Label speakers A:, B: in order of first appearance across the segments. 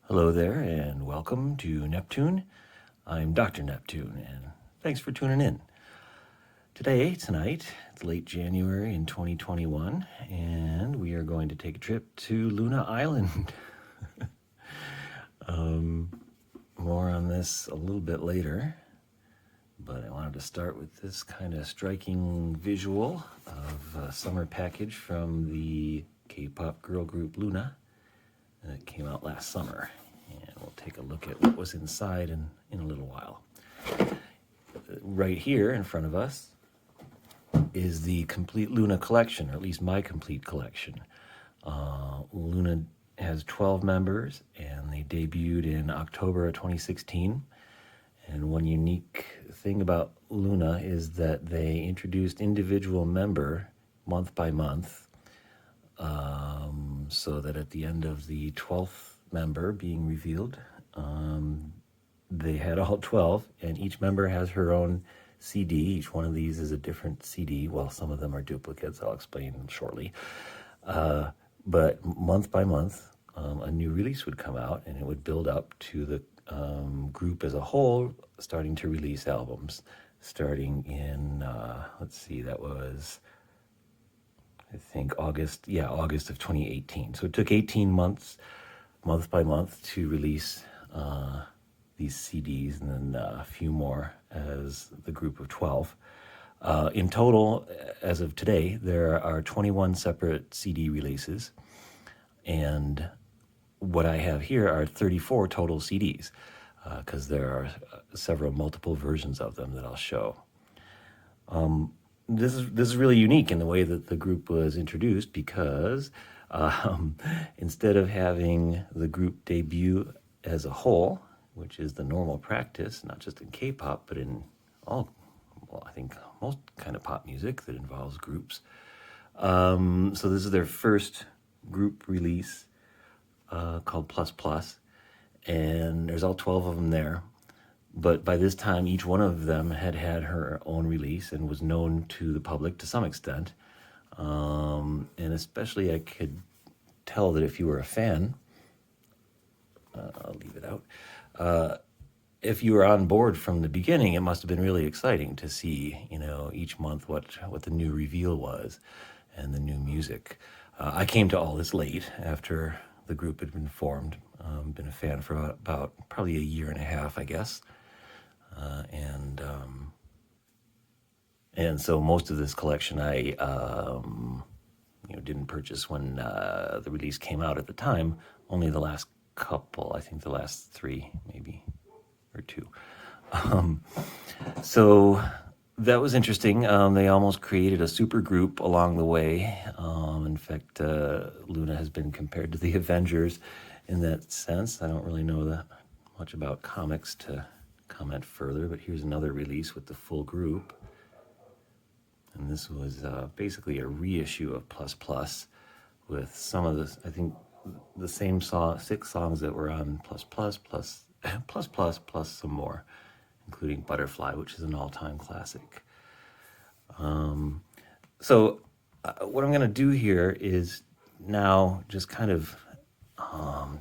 A: Hello there, and welcome to Neptune. I'm Dr. Neptune, and thanks for tuning in. Tonight, it's late January in 2021, and we are going to take a trip to Loona Island. More on this a little bit later, but I wanted to start with this kind of striking visual of a summer package from the K-pop girl group Loona that came out last summer. And we'll take a look at what was inside in a little while. Right here in front of us is the complete Loona collection, or at least my complete collection. Loona has 12 members, and they debuted in October of 2016. And one unique thing about Loona is that they introduced individual member month by month, so that at the end of the 12th member being revealed, they had all 12, and each member has her own CD. Each one of these is a different CD. Well, some of them are duplicates. I'll explain shortly. But month by month, a new release would come out, and it would build up to the group as a whole starting to release albums. Starting in, that was, I think, August of 2018. So it took 18 months, month by month, to release these CDs, and then a few more as the group of 12. In total, as of today, there are 21 separate CD releases, and what I have here are 34 total CDs, because there are several multiple versions of them that I'll show. This is really unique in the way that the group was introduced, because instead of having the group debut as a whole, which is the normal practice, not just in K-pop, but in I think most kind of pop music that involves groups. So this is their first group release called Plus Plus, and there's all 12 of them there. But by this time, each one of them had her own release and was known to the public to some extent. And especially I could tell that if you were a fan, I'll leave it out. If you were on board from the beginning, it must have been really exciting to see, each month what the new reveal was and the new music. I came to all this late after the group had been formed. Been a fan for about probably a year and a half, I guess. And so most of this collection I didn't purchase when the release came out at the time. Only the last couple, I think the last 3 maybe, or 2. So that was interesting. They almost created a super group along the way. In fact, Loona has been compared to the Avengers in that sense. I don't really know that much about comics to comment further, but here's another release with the full group. And this was basically a reissue of Plus Plus with some of the, I think, the same 6 songs that were on Plus plus some more, including Butterfly, which is an all-time classic. So what I'm going to do here is now just kind of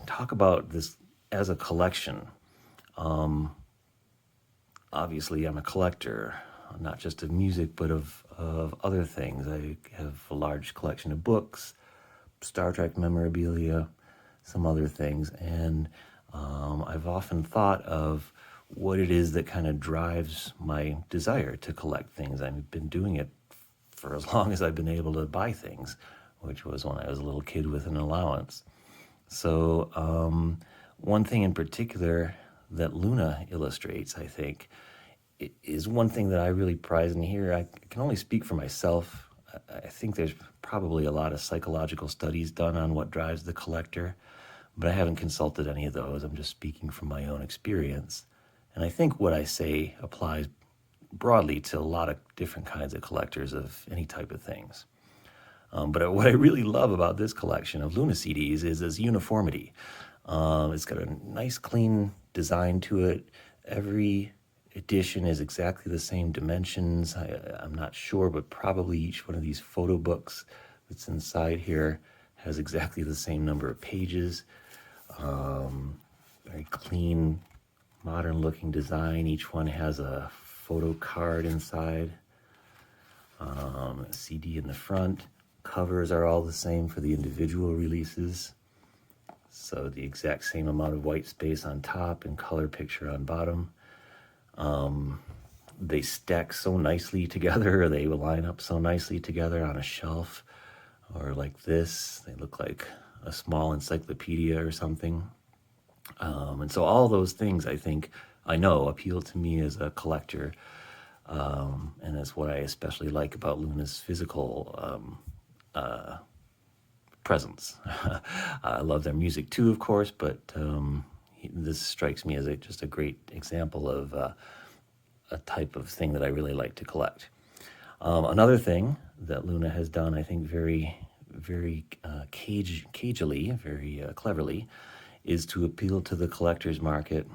A: talk about this as a collection. Obviously, I'm a collector, not just of music, but of other things. I have a large collection of books, Star Trek memorabilia, some other things. And I've often thought of what it is that kind of drives my desire to collect things. I've been doing it for as long as I've been able to buy things, which was when I was a little kid with an allowance. So one thing in particular that Loona illustrates, I think, is one thing that I really prize in here. I can only speak for myself. I think there's probably a lot of psychological studies done on what drives the collector, but I haven't consulted any of those. I'm just speaking from my own experience. And I think what I say applies broadly to a lot of different kinds of collectors of any type of things. But what I really love about this collection of Loona CDs is its uniformity. It's got a nice, clean design to it. Every edition is exactly the same dimensions. I'm not sure, but probably each one of these photo books that's inside here has exactly the same number of pages. very clean, modern-looking design. Each one has a photo card inside, a CD in the front. Covers are all the same for the individual releases. So the exact same amount of white space on top and color picture on bottom. They stack so nicely together, or they will line up so nicely together on a shelf, or like this. They look like a small encyclopedia or something. And so all those things, I know appeal to me as a collector. And that's what I especially like about Loona's physical presence. I love their music too, of course, but this strikes me as just a great example of a type of thing that I really like to collect. Another thing that Loona has done, I think, very, very cagily, very cleverly, is to appeal to the collector's market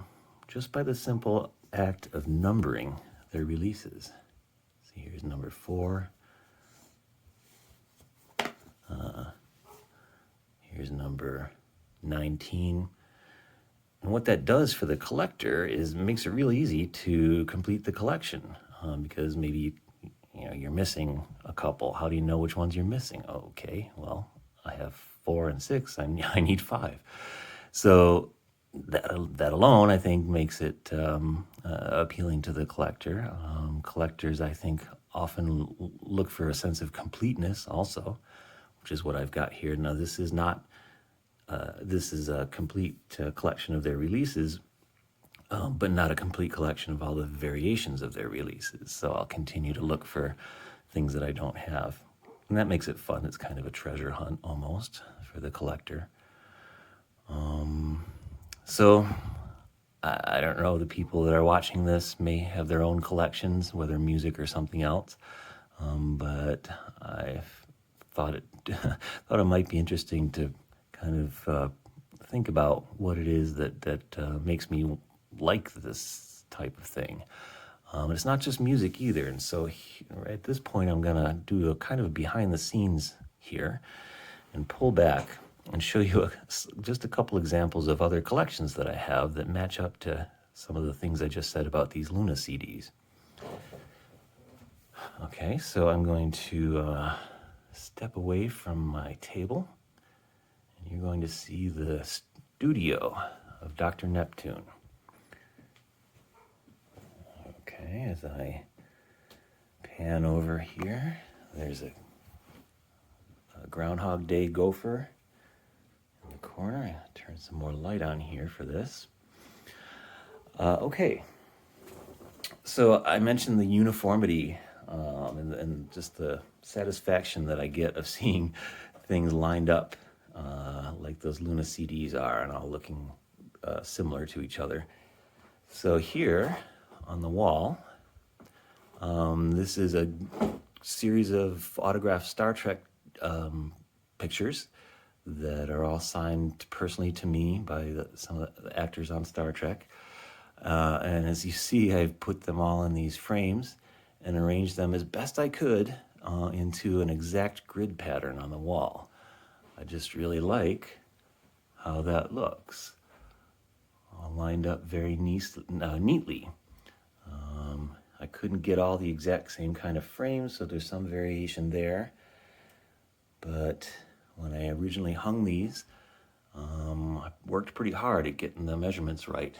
A: just by the simple act of numbering their releases. So here's number 4. Here's number 19. And what that does for the collector is makes it really easy to complete the collection, because maybe you're missing a couple. How do you know which ones you're missing? Oh, okay, well, I have 4 and 6. I need 5. So that alone, I think, makes it appealing to the collector. Collectors, I think, often look for a sense of completeness also, which is what I've got here. Now, this is not, this is a complete collection of their releases, but not a complete collection of all the variations of their releases. So I'll continue to look for things that I don't have. And that makes it fun. It's kind of a treasure hunt almost for the collector. So I don't know, the people that are watching this may have their own collections, whether music or something else. But I thought it might be interesting to kind of think about what it is that makes me like this type of thing. It's not just music either. And so at this point, I'm going to do a kind of behind the scenes here and pull back and show you just a couple examples of other collections that I have that match up to some of the things I just said about these Loona CDs. Okay, so I'm going to step away from my table, and you're going to see the studio of Dr. Neptune. Okay, as I pan over here, there's a Groundhog Day gopher in the corner. I turn some more light on here for this. Okay, so I mentioned the uniformity and just the satisfaction that I get of seeing things lined up like those Loona CDs are, and all looking similar to each other. So here on the wall, this is a series of autographed Star Trek pictures that are all signed personally to me by some of the actors on Star Trek. And as you see, I've put them all in these frames and arranged them as best I could into an exact grid pattern on the wall. I just really like how that looks. All lined up very neatly. I couldn't get all the exact same kind of frames, so there's some variation there. But when I originally hung these, I worked pretty hard at getting the measurements right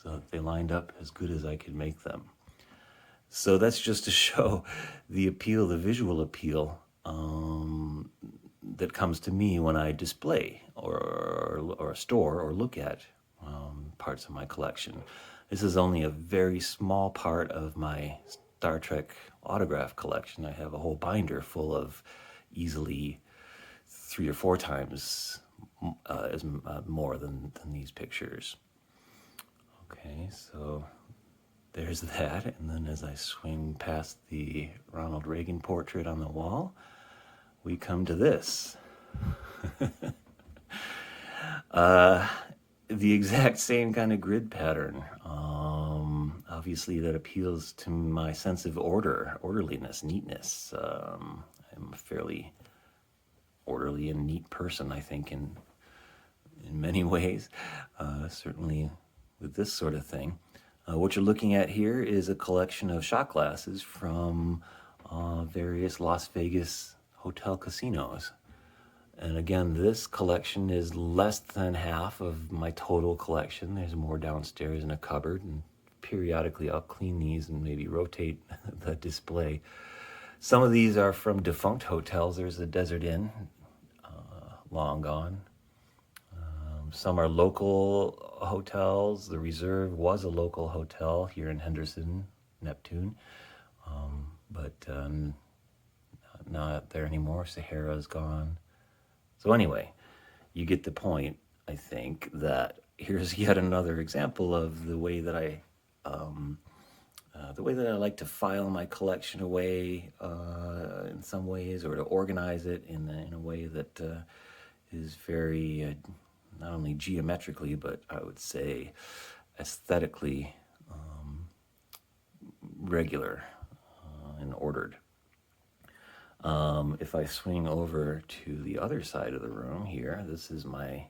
A: so that they lined up as good as I could make them. So that's just to show the appeal, the visual appeal that comes to me when I display or store or look at parts of my collection. This is only a very small part of my Star Trek autograph collection. I have a whole binder full of easily 3 or 4 times more than these pictures. Okay, so there's that. And then as I swing past the Ronald Reagan portrait on the wall, we come to this. The exact same kind of grid pattern. Obviously, that appeals to my sense of orderliness, neatness. I'm a fairly orderly and neat person, I think, in in many ways, certainly with this sort of thing. What you're looking at here is a collection of shot glasses from various Las Vegas hotel casinos. And again, this collection is less than half of my total collection. There's more downstairs in a cupboard, and periodically I'll clean these and maybe rotate the display. Some of these are from defunct hotels. There's the Desert Inn, long gone. Some are local hotels. The Reserve was a local hotel here in Henderson, Neptune, but not there anymore. Sahara's gone. So anyway, you get the point, I think, that here's yet another example of the way that I like to file my collection away in some ways, or to organize it in a way that is very not only geometrically, but I would say aesthetically regular and ordered. If I swing over to the other side of the room here, this is my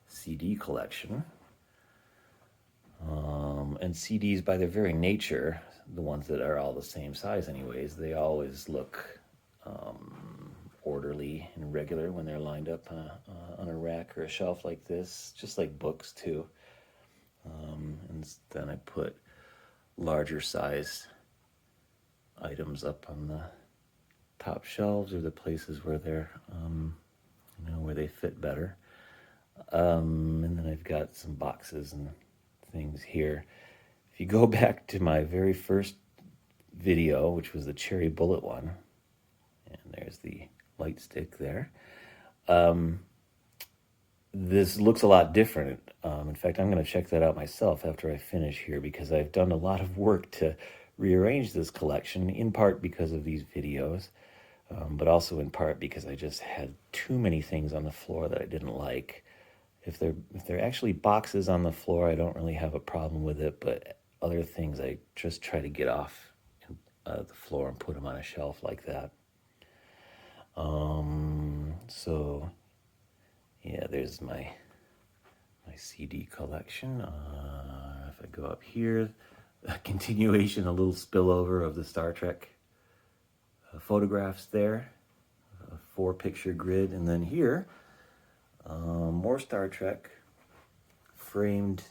A: CD collection. And CDs, by their very nature, the ones that are all the same size anyways, they always look orderly and regular when they're lined up on a rack or a shelf like this, just like books too. And then I put larger size items up on the top shelves, or the places where they're, where they fit better. And then I've got some boxes and things here. If you go back to my very first video, which was the cherry bullet one, and there's the light stick there. This looks a lot different. In fact, I'm going to check that out myself after I finish here, because I've done a lot of work to rearrange this collection, in part because of these videos, but also in part because I just had too many things on the floor that I didn't like. If they're actually boxes on the floor, I don't really have a problem with it, but other things I just try to get off the floor and put them on a shelf like that. So yeah, there's my CD collection. If I go up here, a continuation, a little spillover of the Star Trek photographs there, a 4-picture grid, and then here, more Star Trek framed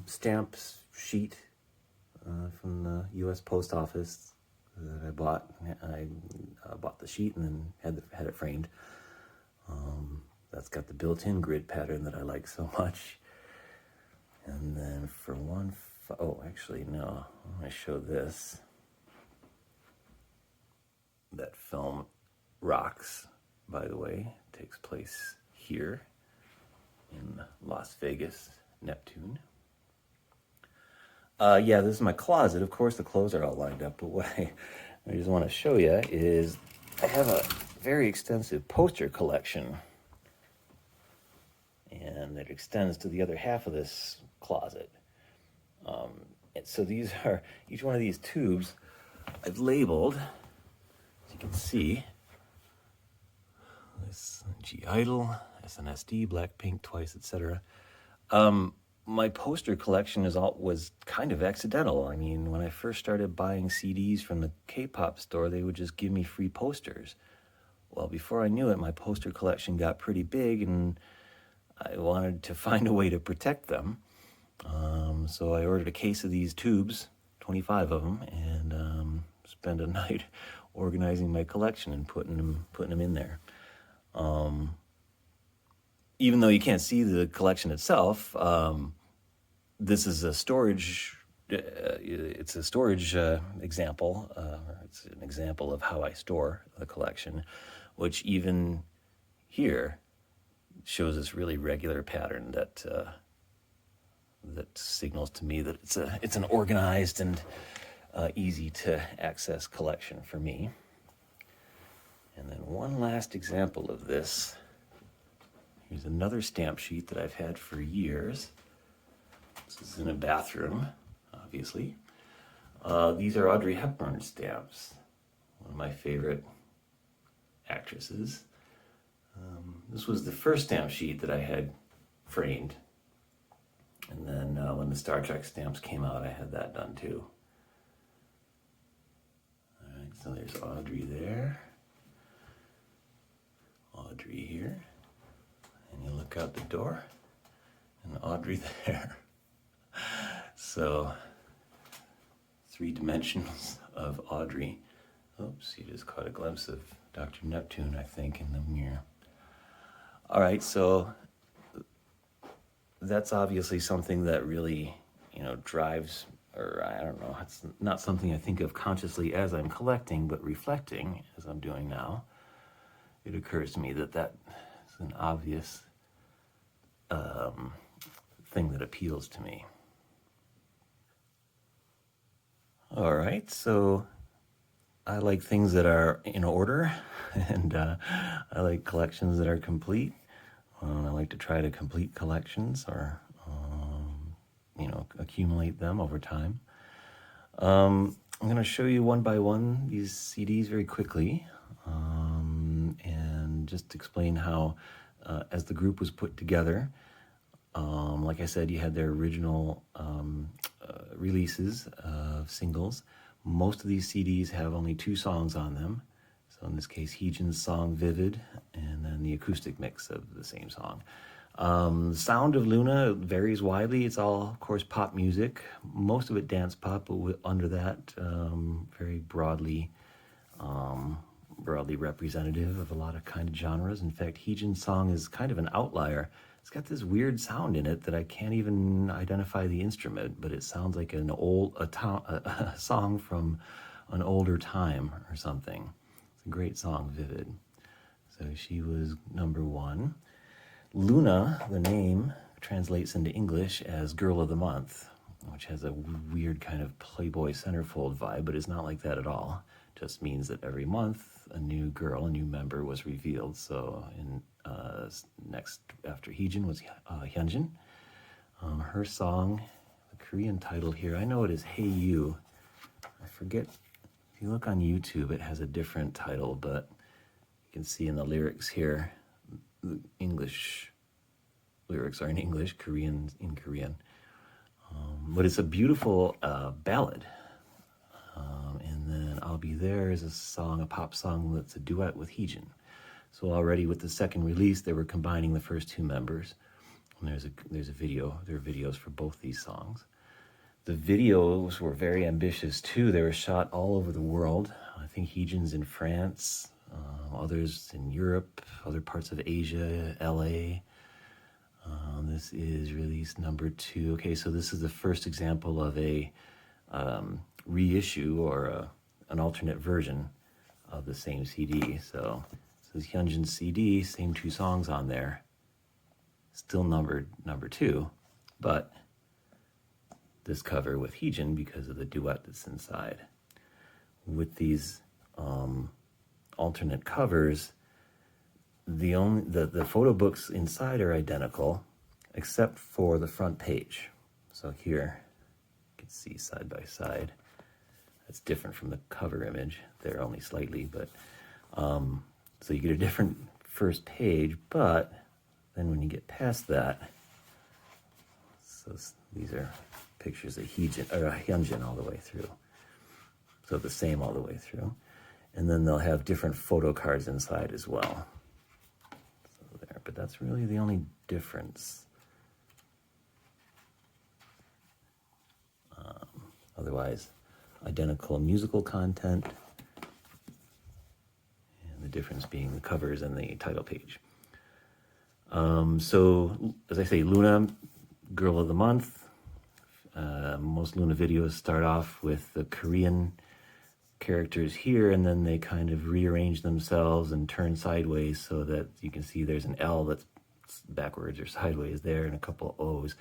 A: stamps sheet from the U.S. Post Office that I bought. I bought the sheet and then had it framed. That's got the built-in grid pattern that I like so much. And then for one, actually no, I'm going to show this. That film rocks, by the way, takes place here in Las Vegas, Neptune. Yeah, this is my closet. Of course, the clothes are all lined up, but what I just want to show you is I have a very extensive poster collection, and it extends to the other half of this closet. And so these are, each one of these tubes I've labeled, as you can see. This G Idol, SNSD, Blackpink, Twice, etc. My poster collection was kind of accidental. I mean, when I first started buying CDs from the K-pop store, they would just give me free posters. Well, before I knew it, my poster collection got pretty big, and I wanted to find a way to protect them. So I ordered a case of these tubes, 25 of them, and spent a night organizing my collection and putting them in there. Even though you can't see the collection itself, this is a storage. It's a storage example. It's an example of how I store the collection, which even here shows this really regular pattern that signals to me that it's an organized and easy to access collection for me. And then one last example of this. Here's another stamp sheet that I've had for years. This is in a bathroom, obviously. These are Audrey Hepburn stamps, one of my favorite actresses. This was the first stamp sheet that I had framed. And then when the Star Trek stamps came out, I had that done too. All right, so there's Audrey there. Audrey here. And you look out the door, and Audrey there. So, 3 dimensions of Audrey. Oops, you just caught a glimpse of Dr. Neptune, I think, in the mirror. All right, so that's obviously something that really, drives, or I don't know, it's not something I think of consciously as I'm collecting, but reflecting as I'm doing now. It occurs to me that is an obvious thing that appeals to me. All right, so I like things that are in order, and I like collections that are complete. I like to try to complete collections or, accumulate them over time. I'm going to show you one by one these CDs very quickly, and just explain how, as the group was put together, like I said, you had their original releases of singles. Most of these CDs have only 2 songs on them. So in this case, Heejin's song Vivid, and then the acoustic mix of the same song. The sound of Loona varies widely. It's all, of course, pop music. Most of it dance pop, but under that, very broadly representative of a lot of kind of genres. In fact, Heejin's song is kind of an outlier. It's got this weird sound in it that I can't even identify the instrument, but it sounds like a song from an older time or something. It's a great song, Vivid. So she was number 1. Loona, the name, translates into English as Girl of the Month, which has a weird kind of Playboy centerfold vibe, but it's not like that at all. It just means that every month a new girl, a new member was revealed. So next after Heejin was Hyunjin. Her song, the Korean title here, I know it is Hey You. I forget, if you look on YouTube, it has a different title, but you can see in the lyrics here, the English lyrics are in English, Korean in Korean. But it's a beautiful ballad. And then I'll Be There is a pop song that's a duet with Heejin. So already with the second release, they were combining the first 2 members. And there's a video. There are videos for both these songs. The videos were very ambitious too. They were shot all over the world. I think Heejin's in France, others in Europe, other parts of Asia, LA. This is release number 2. Okay, so this is the first example of a reissue or an alternate version of the same CD. So this is Hyunjin's CD, same 2 songs on there, still numbered number 2, but this cover with Heejin because of the duet that's inside. With these alternate covers, the photo books inside are identical, except for the front page. So here, you can see side by side. That's different from the cover image. They're only slightly, but so you get a different first page. But then when you get past that, so these are pictures of Hyunjin all the way through. So the same all the way through. And then they'll have different photo cards inside as well. So there, but that's really the only difference. Otherwise, identical musical content, and the difference being the covers and the title page. So, as I say, Loona, Girl of the Month. Most Loona videos start off with the Korean characters here, and then they kind of rearrange themselves and turn sideways so that you can see there's an L that's backwards or sideways there and a couple of O's.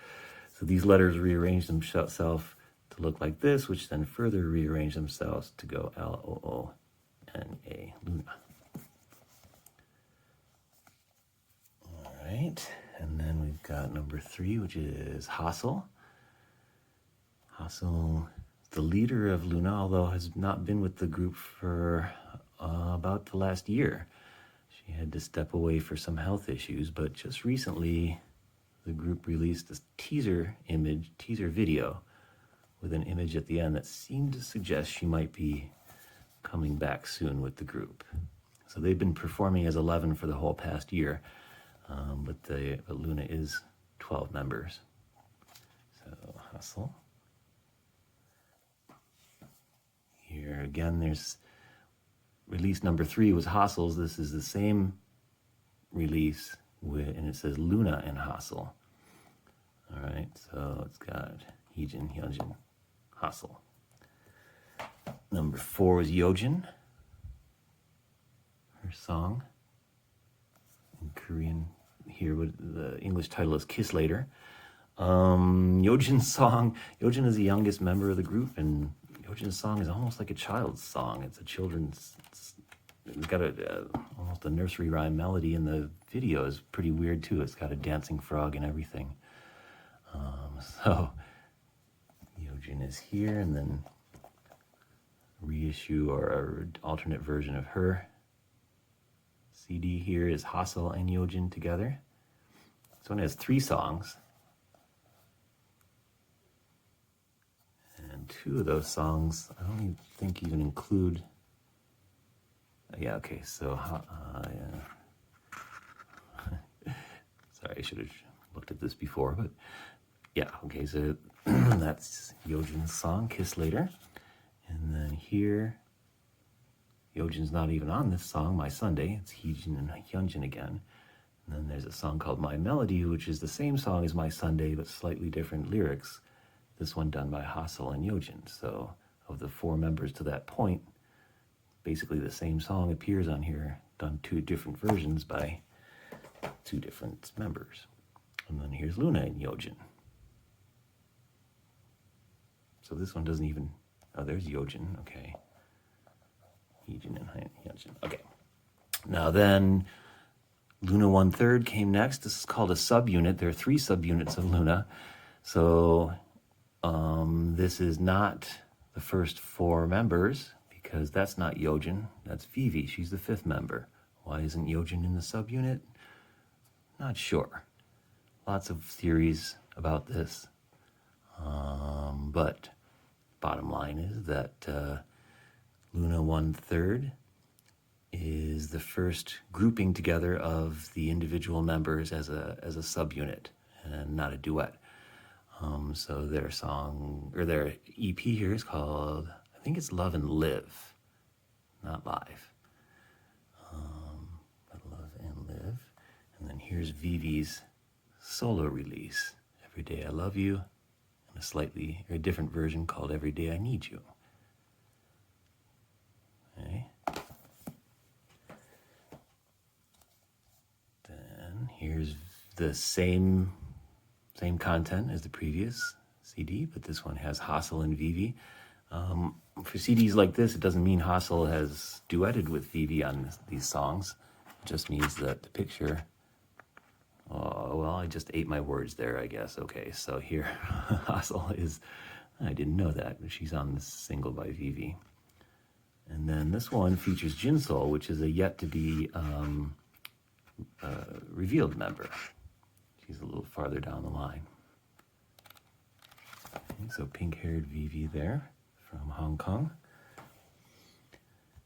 A: So these letters rearrange themselves to look like this, which then further rearrange themselves to go Loona, Loona. All right, and then we've got number 3, which is Hassel. Hassel, the leader of Loona, although has not been with the group for about the last year. She had to step away for some health issues, but just recently the group released a teaser video with an image at the end that seemed to suggest she might be coming back soon with the group. So they've been performing as 11 for the whole past year, but Loona is 12 members. So Hustle. Here again, there's release number 3 was Hustle's. This is the same release and it says Loona and Hustle. All right, so it's got Heejin, Hyunjin, Hustle. Number 4 was Yeojin. Her song in Korean here, the English title is Kiss Later. Yeojin's song, Yeojin is the youngest member of the group, and Yeojin's song is almost like a child's song. It's a children's, it's got almost a nursery rhyme melody, and the video is pretty weird too. It's got a dancing frog and everything. So Yeojin is here, and then reissue or alternate version of her CD here is Hustle and Yeojin together. This one has 3 songs. And 2 of those songs, I don't even think even include, yeah, okay, so, sorry, I should have looked at this before, but yeah, okay, so that's Yeojin's song, Kiss Later. And then here, Yeojin's not even on this song, My Sunday. It's Heejin and Hyunjin again. And then there's a song called My Melody, which is the same song as My Sunday, but slightly different lyrics. This one done by Hustle and Yeojin. So of the 4 members to that point, basically the same song appears on here, done 2 different versions by 2 different members. And then here's Loona and Yeojin. So this one doesn't even, oh, there's Yeojin, okay. Heejin and Hyunjin, okay. Now then, Loona 1/3 came next. This is called a subunit. There are 3 subunits of Loona. So this is not the first 4 members, because that's not Yeojin, that's Vivi. She's the 5th member. Why isn't Yeojin in the subunit? Not sure. Lots of theories about this. But bottom line is that Loona 1/3 is the first grouping together of the individual members as a subunit, and not a duet. So their song, or their EP here is called, I think it's Love and Live, not Live. But Love and Live. And then here's Vivi's solo release, Every Day I Love You, and a different version called Every Day I Need You. Okay. Then here's the same content as the previous CD, but this one has Hustle and Vivi. For CDs like this, it doesn't mean Hustle has duetted with Vivi on these songs. It just means that the picture, oh, well, I just ate my words there, I guess. Okay, so here, Hustle is, I didn't know that, she's on this single by Vivi. And then this one features Jinsol, which is a yet-to-be revealed member. She's a little farther down the line. Okay, so pink-haired Vivi there from Hong Kong.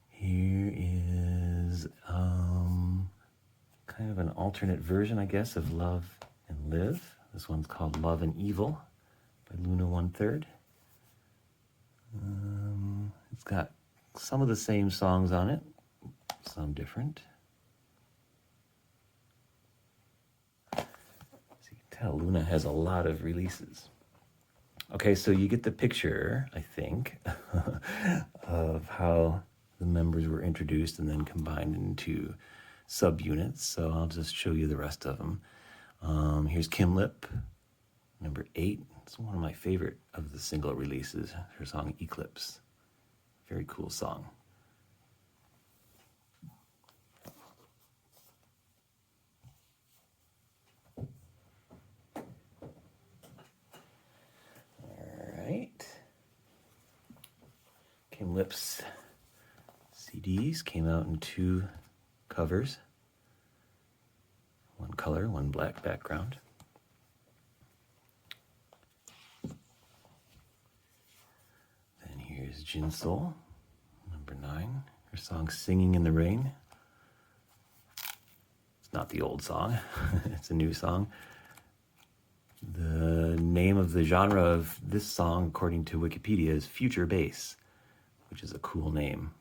A: Here is kind of an alternate version, I guess, of Love and Live. This one's called Love and Evil by Loona 1/3. It's got some of the same songs on it, some different. As you can tell, Loona has a lot of releases. Okay, so you get the picture, I think, of how the members were introduced and then combined into subunits. So I'll just show you the rest of them. Here's Kim Lip, number 8. It's one of my favorite of the single releases, her song Eclipse. Very cool song. Kim Lip's CDs came out in 2 covers. One color, one black background. Jin Soul, number 9. Her song Singing in the Rain. It's not the old song, it's a new song. The name of the genre of this song, according to Wikipedia, is future bass, which is a cool name.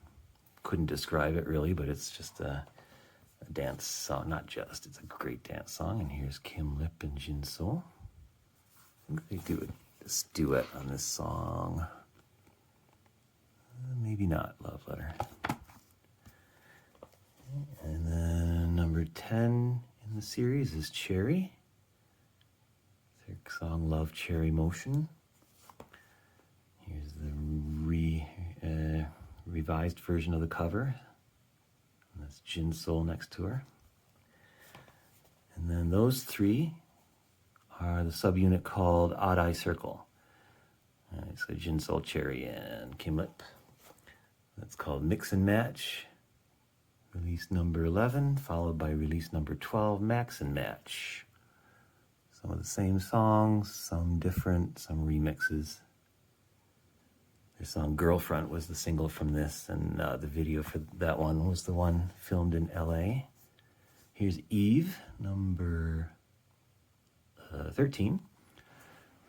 A: Couldn't describe it really, but it's just a dance song. Not just, it's a great dance song. And here's Kim Lip and Jin Soul. I think they do this duet on this song. Maybe not, Love Letter. And then number 10 in the series is Cherry. Their song Love Cherry Motion. Here's the revised version of the cover. And that's Jin Soul next to her. And then those 3 are the subunit called Odd Eye Circle. So Jin Soul, Cherry, and Kim Lip. That's called Mix and Match. Release number 11, followed by release number 12, Max and Match. Some of the same songs, some different, some remixes. Their song Girlfriend was the single from this, and the video for that one was the one filmed in LA. Here's Eve, number 13,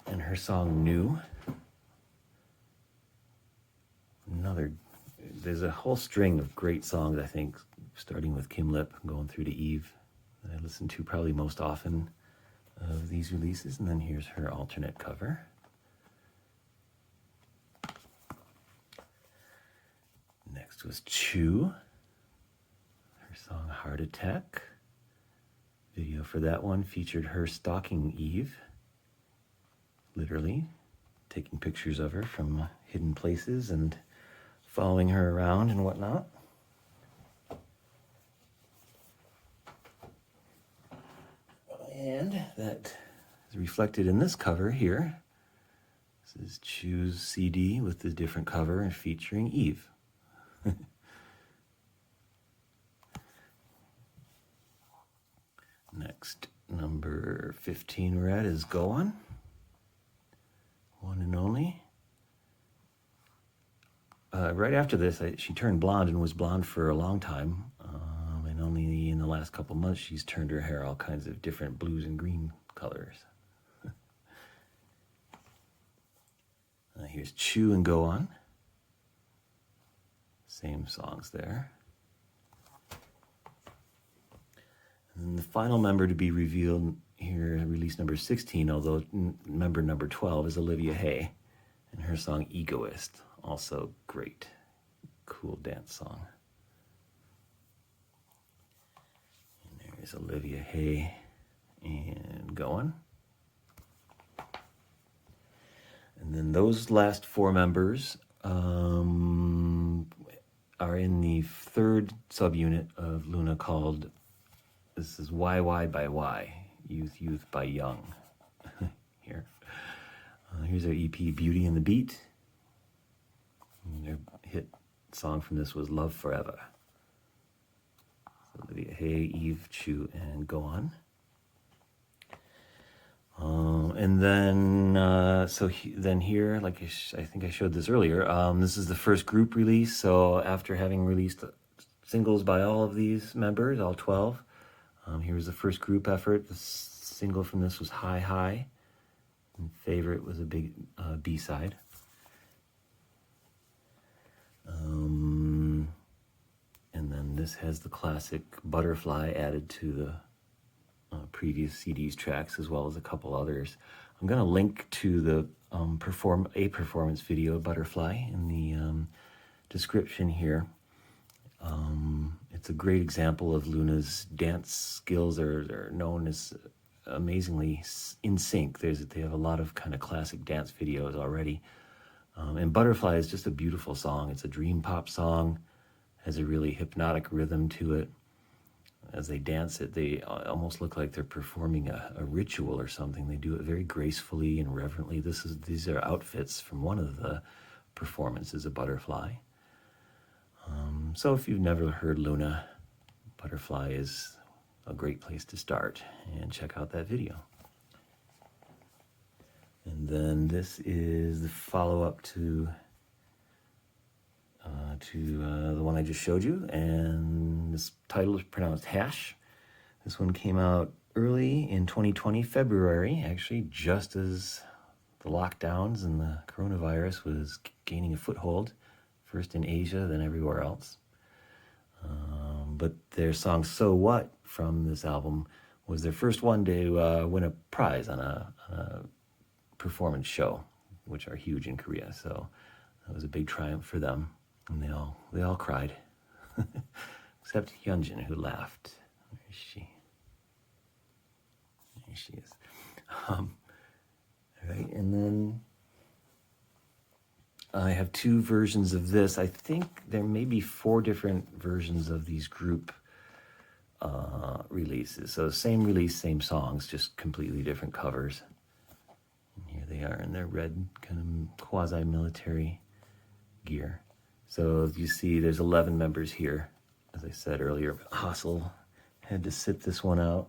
A: and her song New. There's a whole string of great songs, I think, starting with Kim Lip, going through to Eve, that I listen to probably most often of these releases. And then here's her alternate cover. Next was Chew, her song Heart Attack. Video for that one featured her stalking Eve, literally taking pictures of her from hidden places and following her around and whatnot. And that is reflected in this cover here. This is Chew's CD with the different cover and featuring Eve. Next, number 15 we're at is Go On. One and only. Right after this, she turned blonde and was blonde for a long time. And only in the last couple months, she's turned her hair all kinds of different blues and green colors. Here's Chew and Go On. Same songs there. And then the final member to be revealed here, release number 16, although member number 12 is Olivia Hay, and her song Egoist. Also great, cool dance song. And there's Olivia Hay and Go On. And then those last 4 members are in the 3rd subunit of Loona called, this is YY by Y, Youth by Young. Here. Here's our EP, Beauty and the Beat. And their hit song from this was Love Forever. So Olivia Hay, Eve, Chew, and Go On. And then, then here, like I think I showed this earlier, this is the first group release. So after having released singles by all of these members, all 12, here was the first group effort. The single from this was High High. And Favorite was a big B-side. And then this has the classic Butterfly added to the previous CD's tracks, as well as a couple others. I'm going to link to the performance video, Butterfly, in the description here. It's a great example of Loona's dance skills. They're known as amazingly in sync. They have a lot of kind of classic dance videos already. And Butterfly is just a beautiful song. It's a dream pop song, has a really hypnotic rhythm to it. As they dance it, they almost look like they're performing a ritual or something. They do it very gracefully and reverently. These are outfits from one of the performances of Butterfly. So if you've never heard Loona, Butterfly is a great place to start, and check out that video. And then this is the follow-up to to the one I just showed you, and this title is pronounced Hash. This one came out early in 2020, February, actually, just as the lockdowns and the coronavirus was gaining a foothold, first in Asia, then everywhere else. But their song So What from this album was their first one to win a prize on a performance show, which are huge in Korea. So that was a big triumph for them, and they all cried, except Hyunjin, who laughed. Where is she? There she is. All right, and then I have two versions of this. I think there may be 4 different versions of these group releases. So same release, same songs, just completely different covers. And here they are in their red kind of quasi-military gear. So you see there's 11 members here. As I said earlier, Hassel had to sit this one out.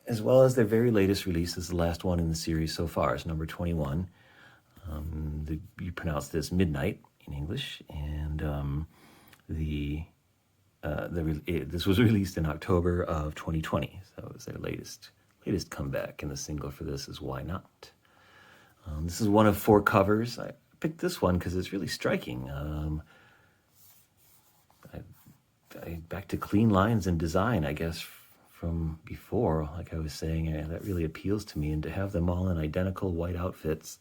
A: As well as their very latest release. This is the last one in the series so far. It's number 21. You pronounce this Midnight in English, and this was released in October of 2020, so it was their latest comeback, and the single for this is Why Not. This is one of 4 covers. I picked this one because it's really striking. Back to clean lines and design, I guess, from before, like I was saying, that really appeals to me, and to have them all in identical white outfits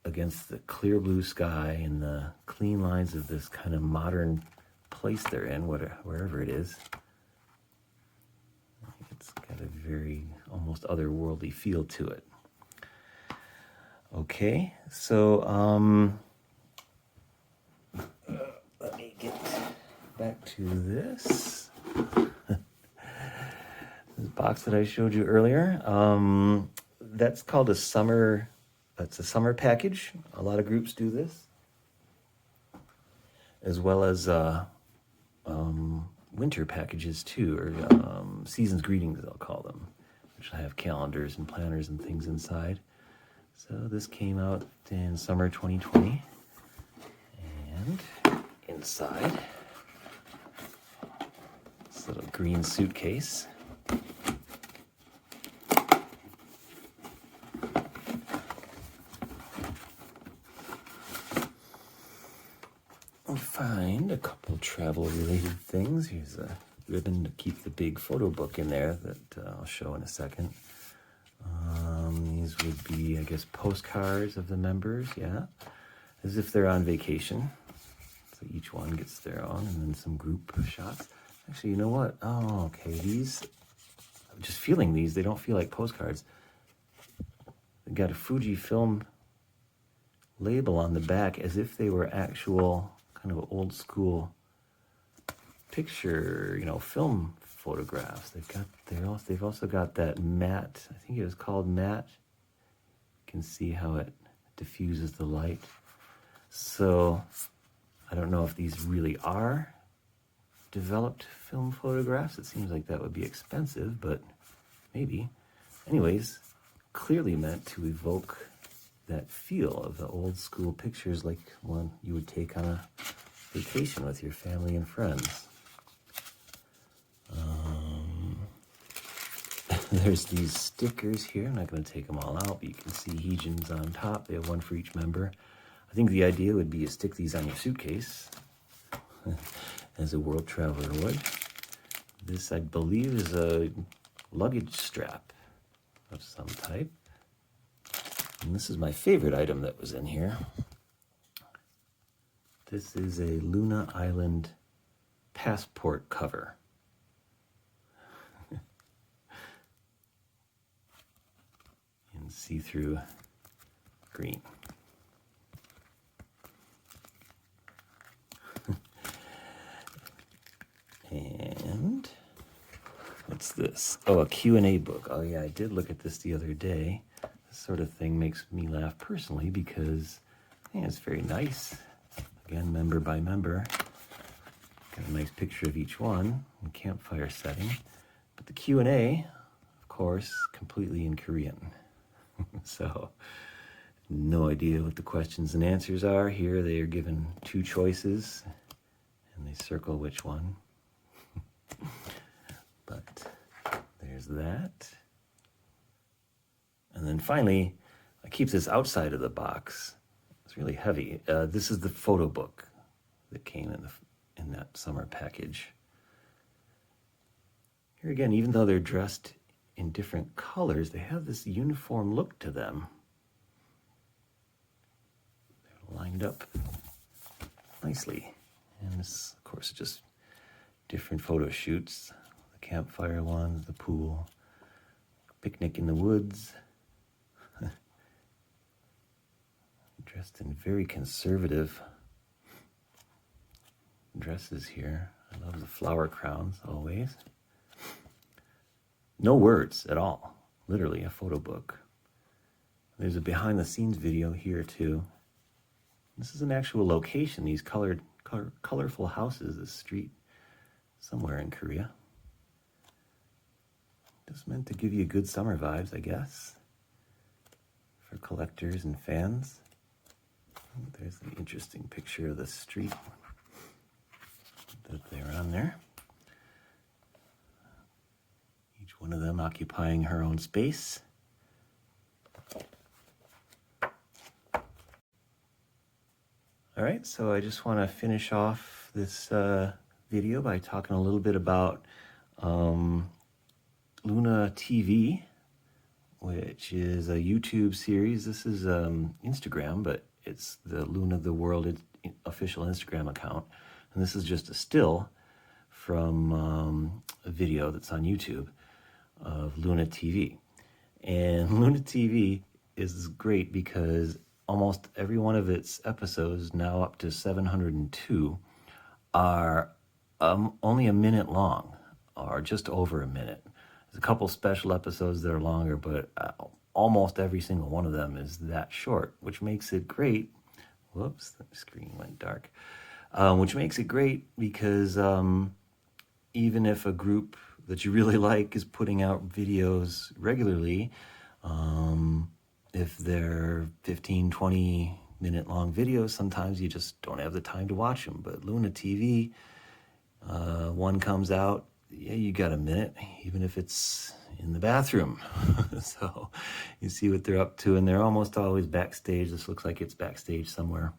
A: against the clear blue sky and the clean lines of this kind of modern place they're in, wherever it is. It's got a very almost otherworldly feel to it. Okay, so let me get back to this. This box that I showed you earlier. That's called a summer. That's a summer package. A lot of groups do this, as well as winter packages too, or season's greetings, they'll call them, which have calendars and planners and things inside. So this came out in summer 2020, and inside this little green suitcase. Find a couple travel-related things. Here's a ribbon to keep the big photo book in there that I'll show in a second. These would be, I guess, postcards of the members, yeah, as if they're on vacation. So each one gets their own, and then some group shots. Actually, you know what? Oh, okay, these, I'm just feeling these. They don't feel like postcards. They've got a Fujifilm label on the back as if they were actual kind of old school picture, film photographs. They've also got that matte, I think it was called matte. You can see how it diffuses the light. So I don't know if these really are developed film photographs. It seems like that would be expensive, but maybe. Anyways, clearly meant to evoke that feel of the old school pictures, like one you would take on a vacation with your family and friends. There's these stickers here. I'm not going to take them all out, but you can see Heejin's on top. They have one for each member. I think the idea would be to stick these on your suitcase, as a world traveler would. This, I believe, is a luggage strap of some type. And this is my favorite item that was in here. This is a Loona Island passport cover. In see-through green. And what's this? Oh, a Q&A book. Oh yeah, I did look at this the other day. This sort of thing makes me laugh personally because I think it's very nice. Again, member by member. Got a nice picture of each one in campfire setting. But the Q&A, of course, completely in Korean. So No idea what the questions and answers are. Here they are given 2 choices, and they circle which one. But there's that. And then finally, I keep this outside of the box. It's really heavy. This is the photo book that came in that summer package. Here again, even though they're dressed in different colors, they have this uniform look to them. They're lined up nicely. And this, of course, is just different photo shoots. The campfire ones, the pool, picnic in the woods. Dressed in very conservative dresses here. I love the flower crowns always. No words at all. Literally a photo book. There's a behind the scenes video here too. This is an actual location, these colorful houses, this street somewhere in Korea. Just meant to give you good summer vibes, I guess, for collectors and fans. There's an interesting picture of the street that they're on there. Each one of them occupying her own space. All right, so I just want to finish off this video by talking a little bit about Loona TV, which is a YouTube series. This is Instagram, but it's the Loona the World official Instagram account. And this is just a still from a video that's on YouTube of Loona TV. And Loona TV is great because almost every one of its episodes, now up to 702, are only a minute long, or just over a minute. There's a couple special episodes that are longer, but almost every single one of them is that short, which makes it great. Whoops, the screen went dark. Which makes it great because even if a group that you really like is putting out videos regularly, if they're 15, 20 minute long videos, sometimes you just don't have the time to watch them. But Loona TV, one comes out, yeah, you got a minute, even if it's in the bathroom. So you see what they're up to, and they're almost always backstage. This looks like it's backstage somewhere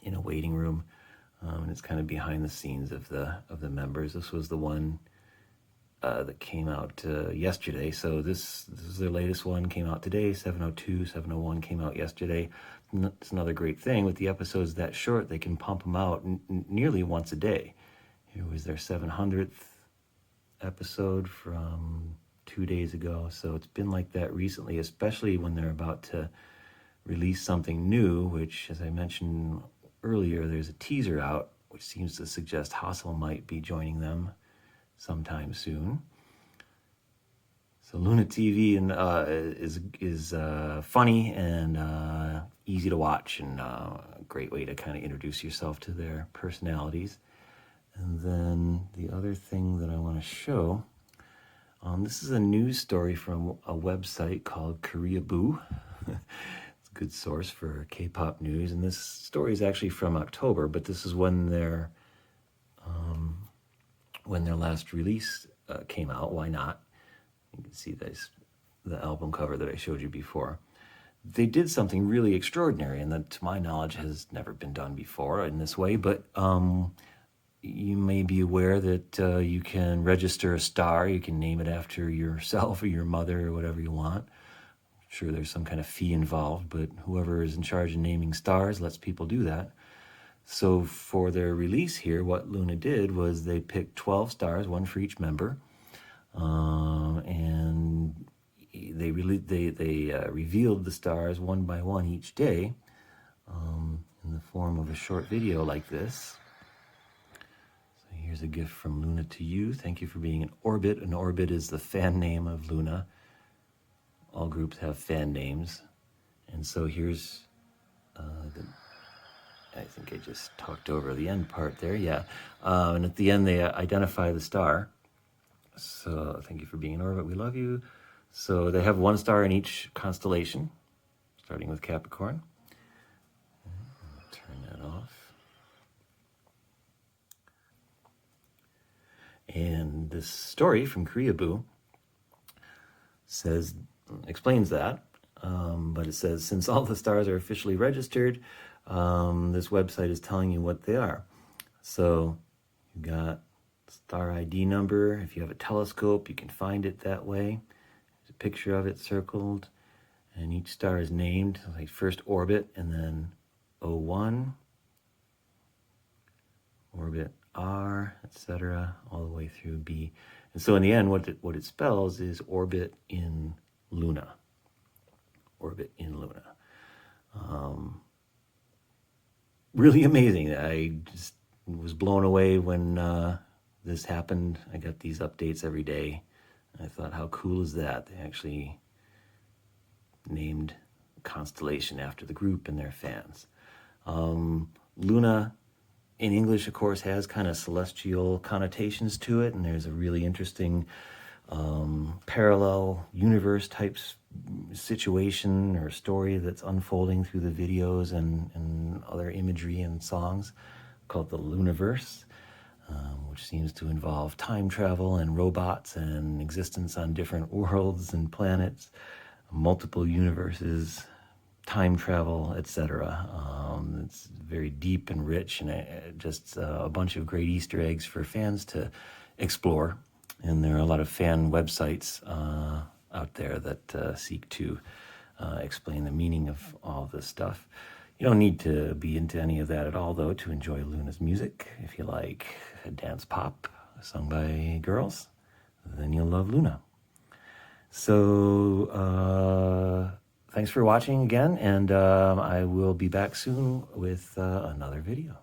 A: in a waiting room, and it's kind of behind the scenes of the members. This was the one that came out yesterday. So this is their latest one, came out today. 702, 701 came out yesterday. It's another great thing with the episodes that short, they can pump them out nearly once a day. Here was their 700th episode from 2 days ago. So it's been like that recently, especially when they're about to release something new, which, as I mentioned earlier, there's a teaser out, which seems to suggest Hassel might be joining them sometime soon. So Loona TV is funny and easy to watch, and a great way to kind of introduce yourself to their personalities. And then the other thing that I want to show, this is a news story from a website called Korea Boo. It's a good source for K-pop news, and this story is actually from October, but this is when their last release came out. Why not? You can see the album cover that I showed you before. They did something really extraordinary, and that, to my knowledge, has never been done before in this way, but you may be aware that you can register a star. You can name it after yourself or your mother or whatever you want. I'm sure there's some kind of fee involved, but whoever is in charge of naming stars lets people do that. So for their release here, what Loona did was they picked 12 stars, one for each member, and they revealed the stars one by one each day in the form of a short video like this. Here's a gift from Loona to you. Thank you for being in orbit. An orbit is the fan name of Loona. All groups have fan names. And so here's I think I just talked over the end part there. Yeah. And at the end, they identify the star. So thank you for being in orbit. We love you. So they have one star in each constellation. starting with Capricorn. Turn that off. And this story from Koreaboo explains that, but it says, since all the stars are officially registered, this website is telling you what they are. So you got star ID number. If you have a telescope, you can find it that way. There's a picture of it circled, and each star is named, like first orbit, and then O1, orbit R, etc., all the way through B. And so in the end, what it spells is orbit in Loona. Orbit in Loona. Really amazing. I just was blown away when this happened. I got these updates every day. I thought, how cool is that? They actually named a constellation after the group and their fans. Loona in English, of course, has kind of celestial connotations to it, and there's a really interesting parallel universe type situation or story that's unfolding through the videos and other imagery and songs called the Looniverse, which seems to involve time travel and robots and existence on different worlds and planets, multiple universes, time travel, etc. It's very deep and rich, and just a bunch of great Easter eggs for fans to explore. And there are a lot of fan websites out there that seek to explain the meaning of all this stuff. You don't need to be into any of that at all, though, to enjoy Loona's music. If you like dance pop sung by girls, then you'll love Loona. So thanks for watching again, and I will be back soon with another video.